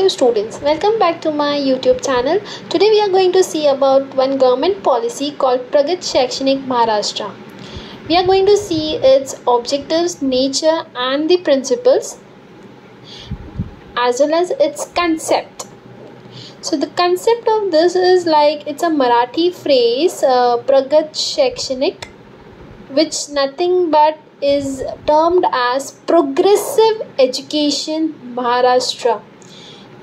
students, welcome back to my YouTube channel. Today we are going to see about one government policy called Pragat Shakshanik Maharashtra. We are going to see its objectives, nature and the principles as well as its concept. So the concept of this is like it's a Marathi phrase Pragat Shakshanik, which nothing but is termed as Progressive Education Maharashtra.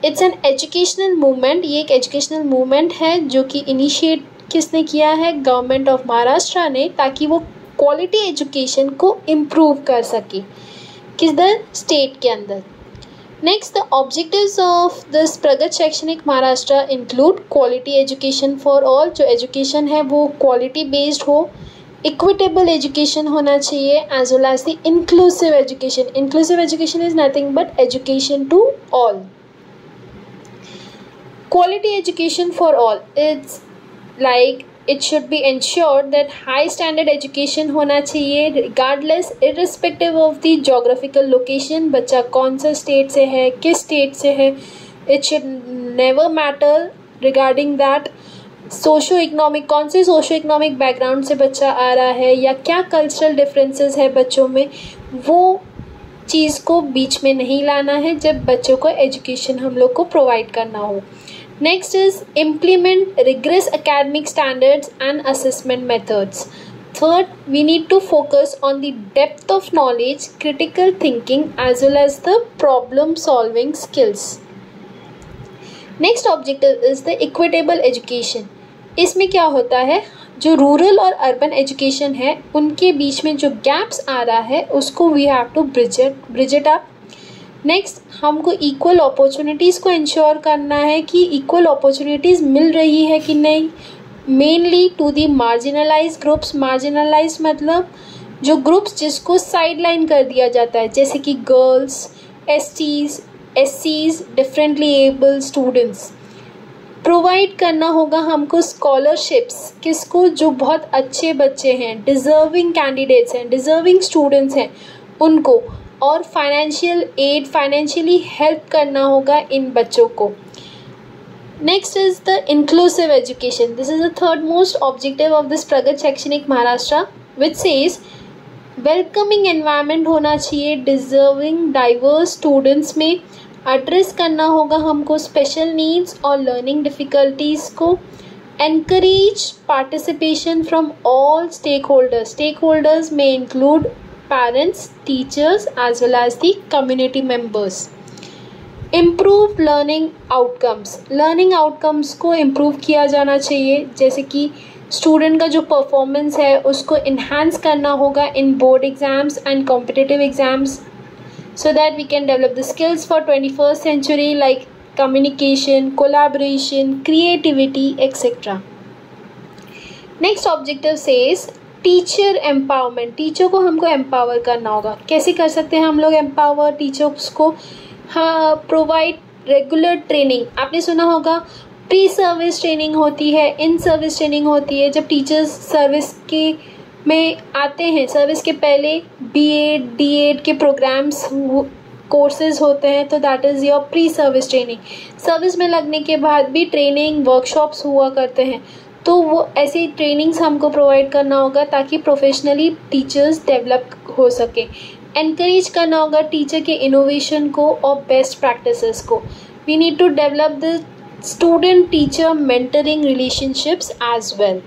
It's an educational movement. ये एक educational movement है जो कि initiate किसने किया है? Government of Maharashtra ने, ताकि वो क्वालिटी एजुकेशन को इम्प्रूव कर सके किधर? स्टेट के अंदर. Next, the objectives of this Pragat Shaikshanik Maharashtra include quality education for all. जो एजुकेशन है वो क्वालिटी बेस्ड हो, इक्विटेबल एजुकेशन होना चाहिए, as well as the inclusive education. Inclusive education is nothing but education to all. Quality education for all. It's like it should be ensured that high standard education होना चाहिए regardless irrespective of the geographical location. बच्चा कौन सा state से है, किस state से है, it should never matter regarding that. Socio economic, कौन से सोशो इकोनॉमिक बैकग्राउंड से बच्चा आ रहा है या क्या कल्चरल डिफरेंसेस है बच्चों में, वो चीज़ को बीच में नहीं लाना है जब बच्चों को एजुकेशन हम लोग को प्रोवाइड करना हो. Next is implement rigorous academic standards and assessment methods. Third, we need to focus on the depth of knowledge, critical thinking as well as the problem solving skills. Next objective is the equitable education. इसमें क्या होता है? जो rural और urban education है उनके बीच में जो गैप्स आ रहा है उसको we have to bridge it up. Next, हमको इक्वल अपॉर्चुनिटीज़ को इंश्योर करना है कि इक्वल अपॉर्चुनिटीज़ मिल रही है कि नहीं, mainly to the marginalise groups. Marginalise मतलब जो ग्रुप्स जिसको साइडलाइन कर दिया जाता है, जैसे कि गर्ल्स, एसटीज, एससीज, डिफरेंटली एबल स्टूडेंट्स. प्रोवाइड करना होगा हमको स्कॉलरशिप्स किसको? जो बहुत अच्छे बच्चे हैं, डिज़र्विंग कैंडिडेट्स हैं, डिज़र्विंग स्टूडेंट्स हैं उनको, और फाइनेंशियल एड, फाइनेंशियली हेल्प करना होगा इन बच्चों को. Next is the inclusive education. This is the third most objective of this Pragat Shaikshanik Maharashtra, which says welcoming environment होना चाहिए डिजर्विंग डाइवर्स स्टूडेंट्स में. एड्रेस करना होगा हमको स्पेशल नीड्स और लर्निंग डिफ़िकल्टीज़ को. Encourage participation from all stakeholders. Stakeholders में include parents, teachers as well as the community members. Improve learning outcomes. Learning outcomes को improve किया जाना चाहिए, जैसे कि स्टूडेंट का जो परफॉर्मेंस है उसको इन्हांस करना होगा इन board exams and competitive exams, so that we can develop the skills for 21st century like communication, collaboration, creativity, etc. Next objective says teacher empowerment. Teacher को हमको एम्पावर करना होगा. कैसे कर सकते हैं हम लोग एम्पावर टीचर्स को? हाँ, प्रोवाइड रेगुलर ट्रेनिंग. आपने सुना होगा प्री सर्विस ट्रेनिंग होती है, इन सर्विस ट्रेनिंग होती है. जब टीचर्स सर्विस के में आते हैं, सर्विस के पहले बीएड, डीएड के प्रोग्राम्स कोर्सेज होते हैं, तो that is your pre service training. Service में लगने के बाद भी ट्रेनिंग वर्कशॉप्स हुआ करते हैं, तो वो ऐसी ट्रेनिंग्स हमको प्रोवाइड करना होगा ताकि प्रोफेशनली टीचर्स डेवलप हो सके. एनकरेज करना होगा टीचर के इनोवेशन को और बेस्ट प्रैक्टिसेस को. We need to develop the student teacher mentoring relationships as well.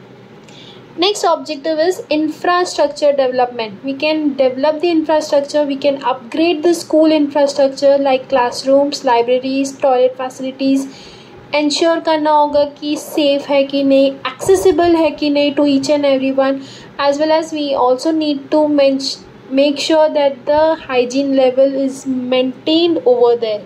Next objective is infrastructure development. We can develop the infrastructure, we can upgrade the school infrastructure like classrooms, libraries, toilet facilities. Ensure करना होगा कि safe है कि नहीं, accessible है कि नहीं to each and every one, as well as we also need to make sure that the hygiene level is maintained over there.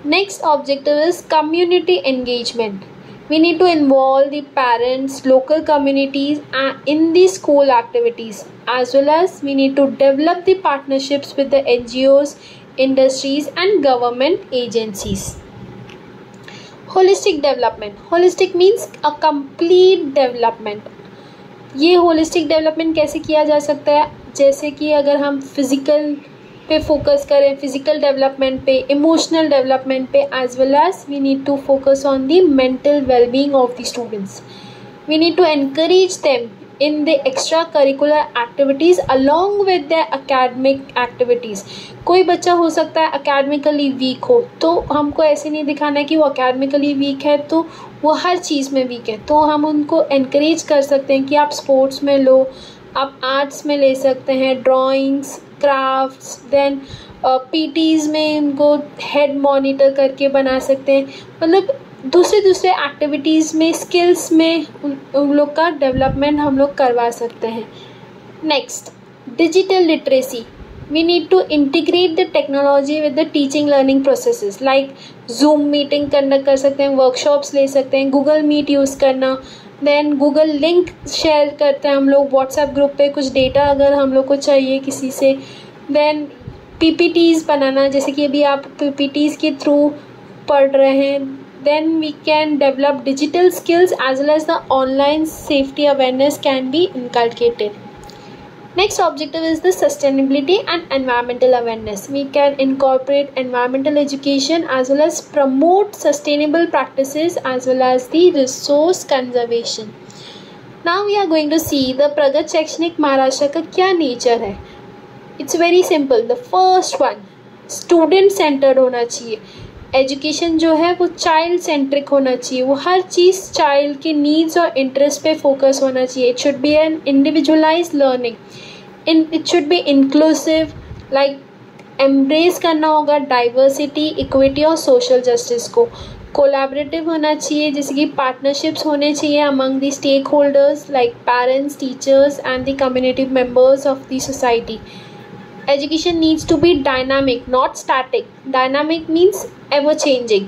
Next objective is community engagement. We need to involve the parents, local communities in the school activities, as well as we need to develop the partnerships with the NGOs, industries and government agencies. Holistic development. Holistic means a complete development. ये holistic development कैसे किया जा सकता है? जैसे कि अगर हम फिज़िकल पे फोकस करें, फिजिकल डेवलपमेंट पे, इमोशनल डेवलपमेंट पे, as well as we need to focus on the mental wellbeing of the students. We need to encourage them in the extracurricular activities along with their academic activities. कोई बच्चा हो सकता है academically weak हो, तो हमको ऐसे नहीं दिखाना है कि वो academically weak है तो वो हर चीज़ में weak है. तो हम उनको encourage कर सकते हैं कि आप sports में लो, आप arts में ले सकते हैं, drawings, crafts, then PTs में उनको head monitor करके बना सकते हैं. मतलब दूसरे एक्टिविटीज़ में, स्किल्स में उन लोग का डेवलपमेंट हम लोग करवा सकते हैं. Next, digital literacy. We need to integrate the technology with the teaching learning processes, like Zoom meeting conduct कर सकते हैं, वर्कशॉप्स ले सकते हैं, गूगल मीट यूज़ करना, देन गूगल लिंक शेयर करते हैं हम लोग व्हाट्सएप ग्रुप पे कुछ डेटा अगर हम लोग को चाहिए किसी से, देन PPTs बनाना, जैसे कि अभी आप PPTs के थ्रू पढ़ रहे हैं. Then we can develop digital skills as well as the online safety awareness can be inculcated. Next objective is the sustainability and environmental awareness. We can incorporate environmental education as well as promote sustainable practices as well as the resource conservation. Now we are going to see the Pragat Shaikshanik Maharashtra का क्या nature है. It's very simple. The first one, student centered होना चाहिए. Education जो है वो child centric होना चाहिए, वो हर चीज़ चाइल्ड के नीड्स और इंटरेस्ट पे फोकस होना चाहिए. It should be an individualised learning, it should be inclusive, like embrace करना होगा डाइवर्सिटी, इक्विटी और सोशल जस्टिस को. कोलैबोरेटिव होना चाहिए, जैसे कि पार्टनरशिप्स होने चाहिए among the stakeholders like parents, teachers and the community members of the society. Education needs to be dynamic, not static. Dynamic means ever changing,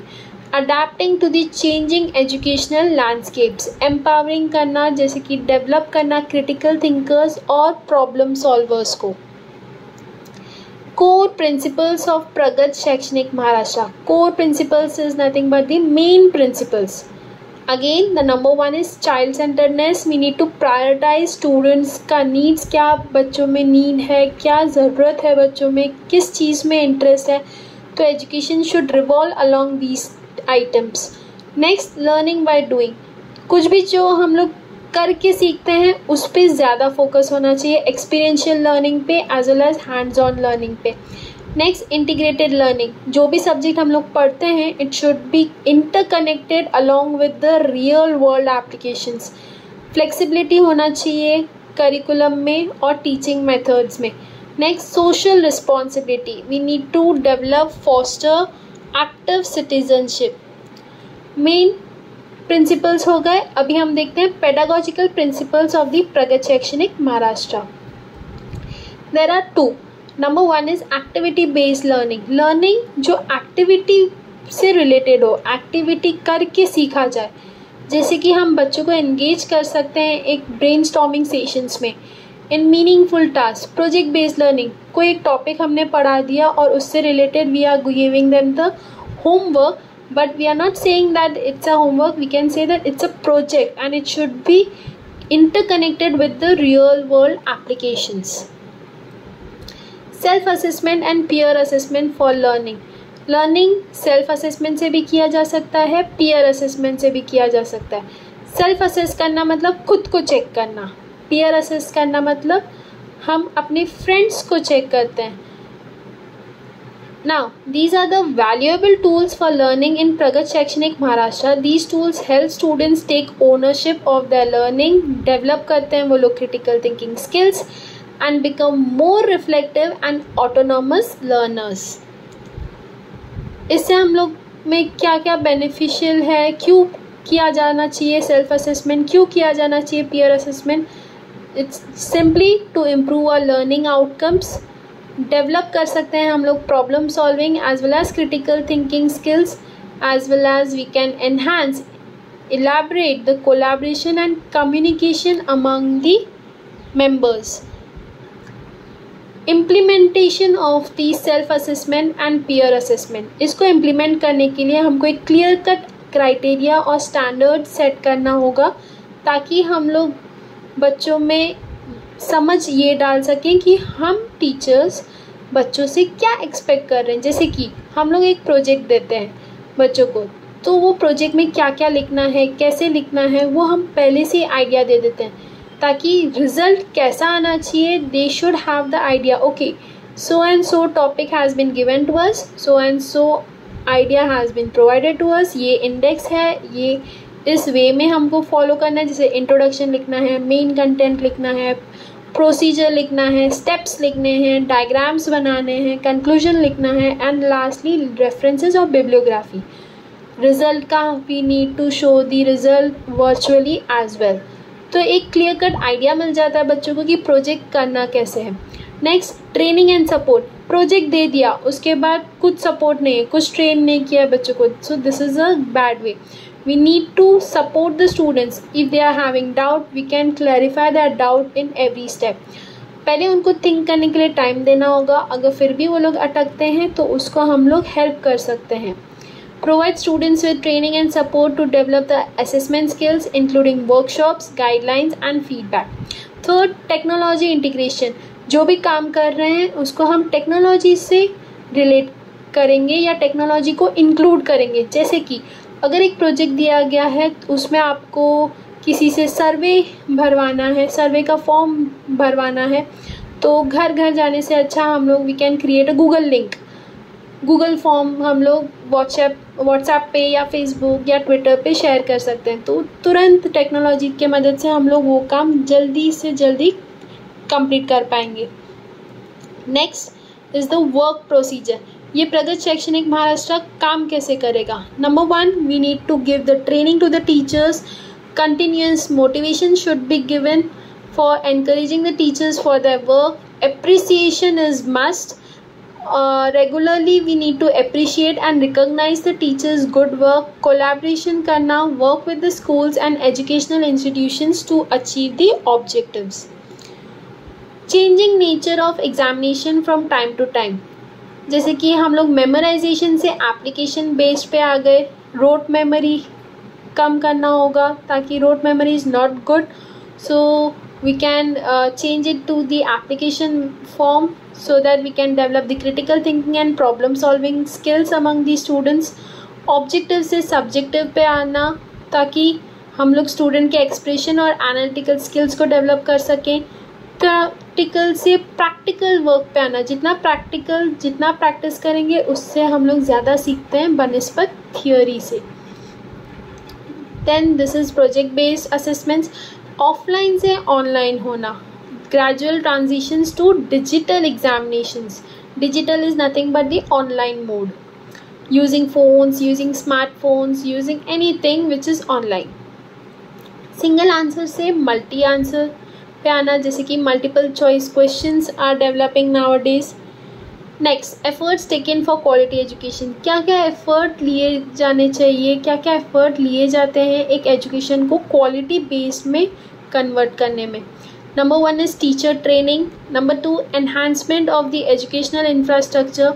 adapting to the changing educational landscapes, empowering करना, जैसे कि develop करना critical thinkers और problem solvers को. Core principles of Pragat Shaikshanik Maharashtra. Core principles is nothing but the main principles. Again, the number one is child centeredness. We need to prioritize students का needs, क्या बच्चों में need है, क्या ज़रूरत है बच्चों में, किस चीज़ में interest है. तो education should revolve along these items. Next, learning by doing. कुछ भी जो हम लोग करके सीखते हैं उस पर ज़्यादा फोकस होना चाहिए, experiential learning पे as well as hands-on learning पे. Next, integrated learning. जो भी सब्जेक्ट हम लोग पढ़ते हैं it should be interconnected along with the real world applications. Flexibility होना चाहिए करिकुलम में और टीचिंग मेथड्स में. Next, social responsibility. We need to develop, foster active citizenship. Main principles हो गए. अभी हम देखते हैं pedagogical principles of the Pragat Shaikshanik Maharashtra. There are two. Number one is activity based learning. Learning जो एक्टिविटी से रिलेटेड हो, एक्टिविटी करके सीखा जाए, जैसे कि हम बच्चों को एंगेज कर सकते हैं एक ब्रेनस्टॉर्मिंग सेशंस में in meaningful task. Project based learning, कोई एक टॉपिक हमने पढ़ा दिया और उससे related we are giving them the homework, but we are not saying that it's a homework, we can say that it's a project and it should be interconnected with the real world applications. Self assessment and peer assessment for learning. Learning self assessment से भी किया जा सकता है, peer assessment से भी किया जा सकता है. सेल्फ असेस करना मतलब खुद को चेक करना, पीयर असेस करना मतलब हम अपने फ्रेंड्स को चेक करते हैं. Now, these are the valuable tools for learning in Pragat Shaikshanik Maharashtra. These tools help students take ownership of their learning, develop करते हैं वो लोग critical thinking skills and become more reflective and autonomous learners. इससे हम लोग में क्या क्या बेनिफिशियल है, क्यों किया जाना चाहिए सेल्फ असेसमेंट, क्यों किया जाना चाहिए peer assessment. It's simply to improve our learning outcomes. Develop कर सकते हैं हम लोग problem solving as well as critical thinking skills, as well as we can enhance elaborate the collaboration and communication among the members. Implementation of the self assessment and peer assessment. इसको implement करने के लिए हमको एक clear cut criteria और standard set करना होगा ताकि हम लोग बच्चों में समझ ये डाल सकें कि हम टीचर्स बच्चों से क्या एक्सपेक्ट कर रहे हैं। जैसे कि हम लोग एक प्रोजेक्ट देते हैं बच्चों को, तो वो प्रोजेक्ट में क्या क्या लिखना है, कैसे लिखना है, वो हम पहले से आइडिया दे देते हैं ताकि रिजल्ट कैसा आना चाहिए। They should have the idea, okay so and so topic has been given to us, so and so idea has been provided to us, ये इंडेक्स है, ये इस वे में हमको फॉलो करना है। जैसे इंट्रोडक्शन लिखना है, मेन कंटेंट लिखना है, प्रोसीजर लिखना है, स्टेप्स लिखने हैं, डायग्राम्स बनाने हैं, कंक्लूजन लिखना है, एंड लास्टली रेफरेंसेस और बिब्लियोग्राफी। रिजल्ट का we need to show the result virtually as well. तो एक क्लियर कट आइडिया मिल जाता है बच्चों को कि प्रोजेक्ट करना कैसे है। Next, training and support. Project दे दिया, उसके बाद कुछ सपोर्ट नहीं है, कुछ ट्रेन नहीं किया बच्चों को, so this is a bad way. We need to support the students. If they are having doubt, we can clarify that doubt in every step. पहले उनको थिंक करने के लिए टाइम देना होगा, अगर फिर भी वो लोग अटकते हैं तो उसको हम लोग हेल्प कर सकते हैं। Provide students with training and support to develop the assessment skills including workshops, guidelines and feedback. Third, technology integration. जो भी काम कर रहे हैं उसको हम टेक्नोलॉजी से रिलेट करेंगे या टेक्नोलॉजी को इंक्लूड करेंगे। जैसे कि अगर एक प्रोजेक्ट दिया गया है उसमें आपको किसी से सर्वे भरवाना है, सर्वे का फॉर्म भरवाना है, तो घर घर जाने से अच्छा हम लोग we can create a Google link, Google form हम लोग व्हाट्सएप पे या फेसबुक या ट्विटर पे शेयर कर सकते हैं। तो तुरंत टेक्नोलॉजी के मदद से हम लोग वो काम जल्दी से जल्दी कंप्लीट कर पाएंगे। Next is the work procedure. ये प्रगत शैक्षणिक महाराष्ट्र काम कैसे करेगा। Number 1, we need to give the training to the teachers. Continuous motivation should be given for encouraging the teachers for their work. Appreciation is must. Regularly we need to appreciate and recognise the teachers good work. Collaboration करना, work with the schools and educational institutions to achieve the objectives. Changing nature of examination from time to time. जैसे कि हम लोग memorisation से application based पे आ गए, road memory कम करना होगा ताकि rote memory is not good, so we can change it to the application form so that we can develop the critical thinking and problem solving skills among the students. Objective से subjective पे आना ताकि हम लोग student के expression और analytical skills को develop कर सकें। प्रैक्टिकल से प्रैक्टिकल वर्क पे आना, जितना प्रैक्टिस करेंगे उससे हम लोग ज़्यादा सीखते हैं बनिस्बत थियोरी से। Then this is project based assessments. Offline से ऑनलाइन होना, gradual transitions to digital examinations. Digital is nothing but the online mode, using phones, using smartphones, using anything which is online. Single answer से multi answer पे आना, जैसे कि multiple choice questions are developing nowadays. Next, efforts taken for quality education. क्या क्या effort लिए जाने चाहिए, क्या क्या effort लिए जाते हैं एक education को quality based में convert करने में। Number 1 is teacher training. Number 2, enhancement of the educational infrastructure.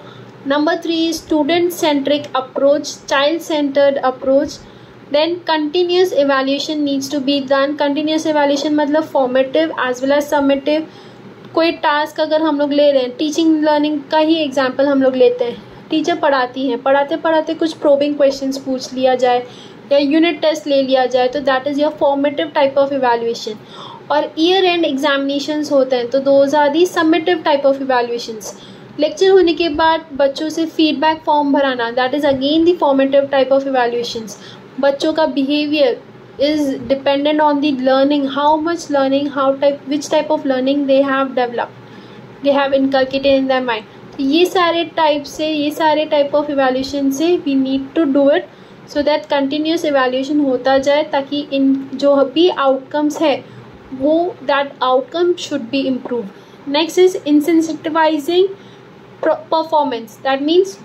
Number 3 is student-centric approach, child-centered approach. Then continuous evaluation needs to be done. Continuous evaluation मतलब formative as well as summative. कोई task अगर हम लोग ले रहे हैं, teaching learning का ही example हम लोग लेते हैं, टीचर पढ़ाती हैं, पढ़ाते पढ़ाते कुछ प्रोबिंग क्वेश्चंस पूछ लिया जाए या यूनिट टेस्ट ले लिया जाए, तो that is your formative type of evaluation. और ईयर एंड एग्जामिनेशंस होते हैं तो those are the summative type of evaluations. Lecture होने के बाद बच्चों से फीडबैक फॉर्म भराना, that is again the formative type of evaluations. बच्चों का behaviour is dependent on the learning, how much learning, which type of learning they have developed, they have inculcated in their mind. तो ये सारे type of evaluation से we need to do it so that continuous evaluation होता जाए, ताकि इन जो भी आउटकम्स है वो that outcome should be improve. Next is incentivising performance. That means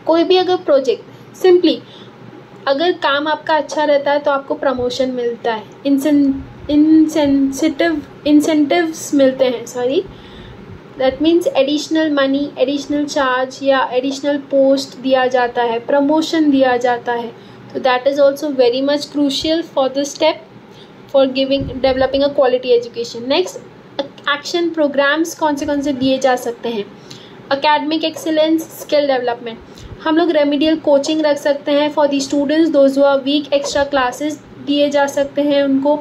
कोई भी अगर प्रोजेक्ट सिंपली अगर काम आपका अच्छा रहता है तो आपको प्रमोशन मिलता है, इंसेंटिव्स मिलते हैं, that means additional money, additional charge या एडिशनल पोस्ट दिया जाता है, प्रमोशन दिया जाता है। तो that is also very much crucial for the step for developing a quality education. Next, action programs कौन से दिए जा सकते हैं। एकेडमिक एक्सीलेंस, स्किल डेवलपमेंट, हम लोग रेमिडियल कोचिंग रख सकते हैं for the students those who are weak, extra classes दिए जा सकते हैं उनको।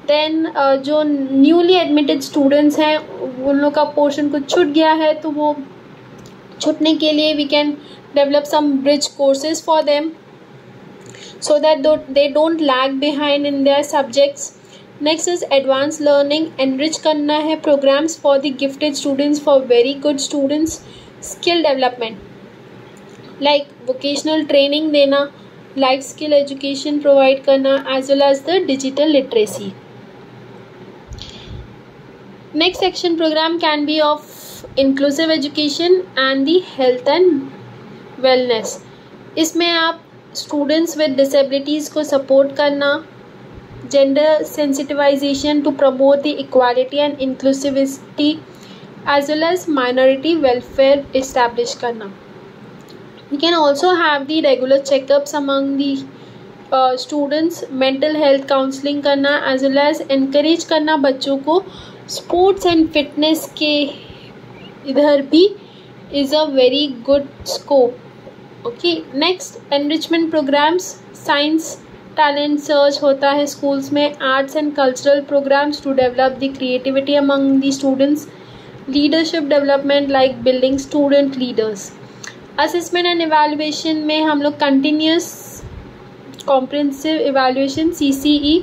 देन जो न्यूली एडमिटेड स्टूडेंट्स हैं उन लोग का पोर्शन कुछ छूट गया है तो वो छूटने के लिए we can develop some bridge courses for them so that they don't lag behind in their subjects. Next is advanced learning, enrich करना है programs for the gifted students, for very good students. Skill development like vocational training देना, life skill education provide करना, as well as the digital literacy. Next section program can be of inclusive education and the health and wellness. इसमें आप students with disabilities को support करना, gender sensitisation to promote the equality and inclusivity as well as minority welfare establish करना। We can also have the regular checkups among the students, mental health counselling करना as well as encourage करना बच्चों को sports and fitness के इधर भी is a very good scope. Okay, next enrichment programmes, science talent search होता है schools में, arts and cultural programs to develop the creativity among the students, leadership development like building student leaders. Assessment and evaluation में हम लोग continuous comprehensive evaluation CCE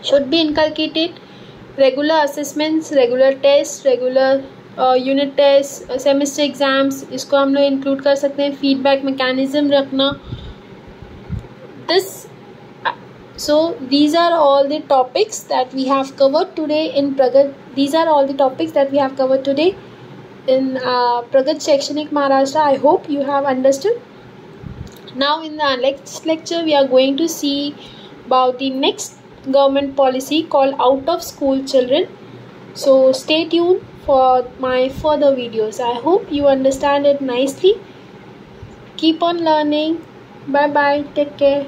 should be inculcated, regular assessments, regular test, regular unit test, semester exams, इसको हम लोग include कर सकते हैं, feedback mechanism रखना। So these are all the topics that we have covered today in Pragat. These are all the topics that we have covered today in Pragat Shaikshanik Maharashtra. I hope you have understood. Now in the next lecture we are going to see about the next government policy called Out of School Children. So stay tuned for my further videos. I hope you understand it nicely. Keep on learning. Bye bye. Take care.